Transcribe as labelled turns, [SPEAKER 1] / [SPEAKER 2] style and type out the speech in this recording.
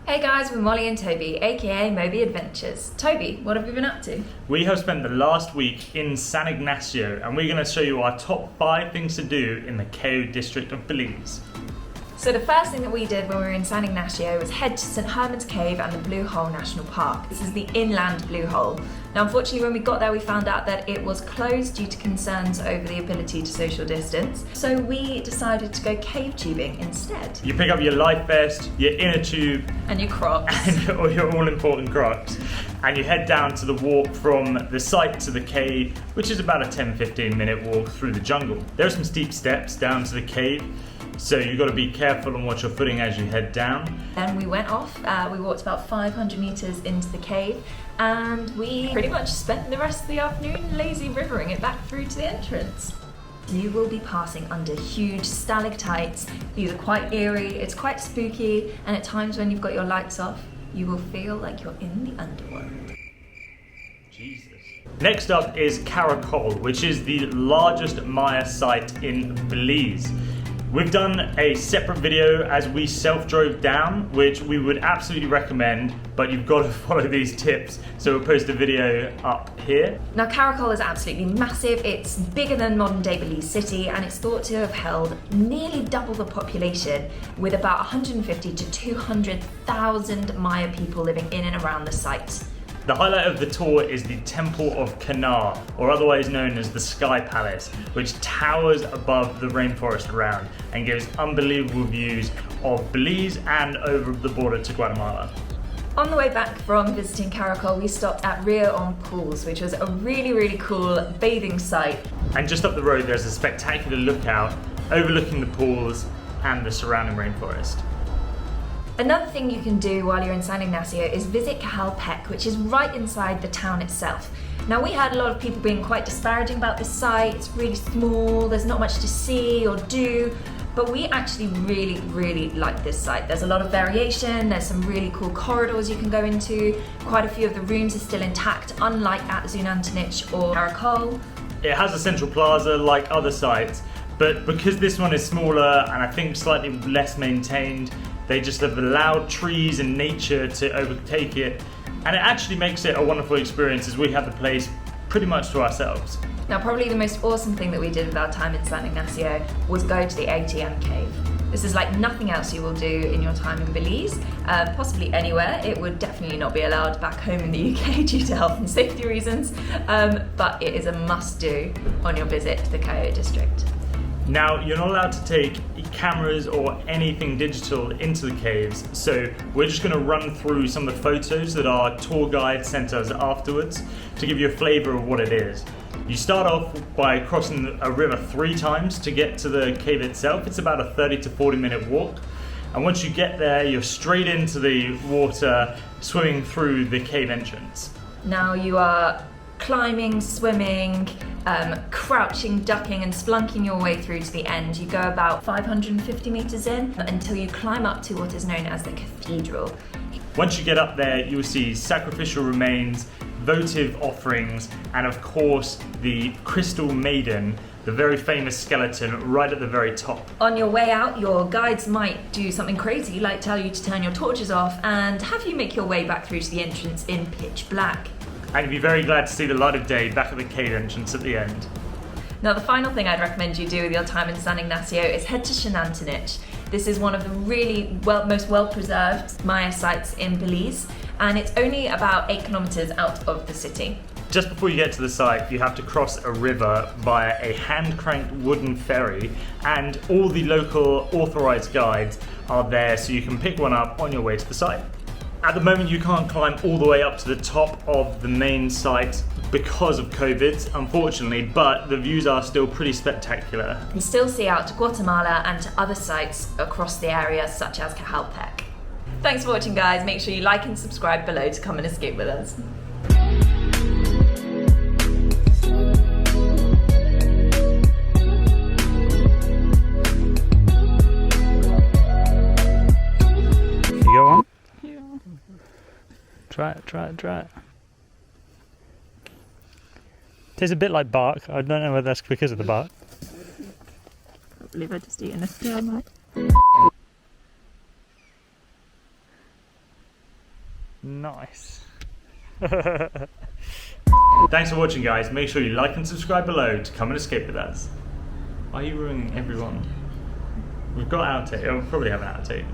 [SPEAKER 1] Hey guys, we're Molly and Toby, aka Moby Adventures. Toby, what have you been up to?
[SPEAKER 2] We have spent the last week in San Ignacio and we're going to show you our top 5 things to do in the Cayo District of Belize.
[SPEAKER 1] So the first thing that we did when we were in San Ignacio was head to St. Herman's Cave and the Blue Hole National Park. This is the inland Blue Hole. Now unfortunately when we got there we found out that it was closed due to concerns over the ability to social distance. So we decided to go cave tubing instead.
[SPEAKER 2] You pick up your life vest, your inner tube
[SPEAKER 1] And your Crocs.
[SPEAKER 2] and your all important Crocs, and you head down to the walk from the site to the cave, which is about a 10-15 minute walk through the jungle. There are some steep steps down to the cave, so you've got to be careful and watch your footing as you head down.
[SPEAKER 1] Then we went off, we walked about 500 metres into the cave and we pretty much spent the rest of the afternoon lazy rivering it back through to the entrance. You will be passing under huge stalactites. These are quite eerie, it's quite spooky, and at times when you've got your lights off, you will feel like you're in the underworld.
[SPEAKER 2] Jesus. Next up is Caracol, which is the largest Maya site in Belize. We've done a separate video as we self-drove down, which we would absolutely recommend, but you've got to follow these tips, so we'll post a video up here.
[SPEAKER 1] Now Caracol is absolutely massive, it's bigger than modern day Belize City, and it's thought to have held nearly double the population, with about 150 to 200,000 Maya people living in and around the site.
[SPEAKER 2] The highlight of the tour is the Temple of Cahal, or otherwise known as the Sky Palace, which towers above the rainforest around and gives unbelievable views of Belize and over the border to Guatemala.
[SPEAKER 1] On the way back from visiting Caracol, we stopped at Rio on Pools, which was a really cool bathing site.
[SPEAKER 2] And just up the road there's a spectacular lookout overlooking the pools and the surrounding rainforest.
[SPEAKER 1] Another thing you can do while you're in San Ignacio is visit Cahal Pech, which is right inside the town itself. Now we had a lot of people being quite disparaging about this site. It's really small, there's not much to see or do, but we actually really like this site. There's a lot of variation, there's some really cool corridors you can go into. Quite a few of the rooms are still intact, unlike at Xunantunich or Caracol.
[SPEAKER 2] It has a central plaza like other sites, but because this one is smaller and I think slightly less maintained, they just have allowed trees and nature to overtake it, and it actually makes it a wonderful experience as we have the place pretty much to ourselves.
[SPEAKER 1] Now probably the most awesome thing that we did with our time in San Ignacio was go to the ATM cave. This is like nothing else you will do in your time in Belize, possibly anywhere. It would definitely not be allowed back home in the UK due to health and safety reasons, but it is a must-do on your visit to the Cayo District.
[SPEAKER 2] Now, you're not allowed to take cameras or anything digital into the caves, so we're just going to run through some of the photos that our tour guide sent us afterwards to give you a flavour of what it is. You start off by crossing a river 3 times to get to the cave itself. It's about a 30 to 40 minute walk, and once you get there you're straight into the water swimming through the cave entrance.
[SPEAKER 1] Now you are climbing, swimming, crouching, ducking and splunking your way through to the end. You go about 550 metres in until you climb up to what is known as the cathedral.
[SPEAKER 2] Once you get up there you'll see sacrificial remains, votive offerings, and of course the Crystal Maiden, the very famous skeleton right at the very top.
[SPEAKER 1] On your way out, your guides might do something crazy like tell you to turn your torches off and have you make your way back through to the entrance in pitch black.
[SPEAKER 2] And you'll be very glad to see the light of day back at the cave entrance at the end.
[SPEAKER 1] Now the final thing I'd recommend you do with your time in San Ignacio is head to Xunantunich. This is one of the really most well-preserved Maya sites in Belize, and it's only about 8 kilometers out of the city.
[SPEAKER 2] Just before you get to the site, you have to cross a river via a hand-cranked wooden ferry, and all the local authorized guides are there so you can pick one up on your way to the site. At the moment you can't climb all the way up to the top of the main site because of COVID, unfortunately, but the views are still pretty spectacular.
[SPEAKER 1] You can still see out to Guatemala and to other sites across the area such as Cahal Pech. Thanks for watching guys, make sure you like and subscribe below to come and escape with us.
[SPEAKER 2] You go on? Try it. Tastes a bit like bark. I don't know whether that's because of the bark.
[SPEAKER 1] I believe I just eaten a sperm.
[SPEAKER 2] Nice. Thanks for watching, guys. Make sure you like and subscribe below to come and escape with us. Why are you ruining everyone? We've got outtake. We'll probably have an outtake.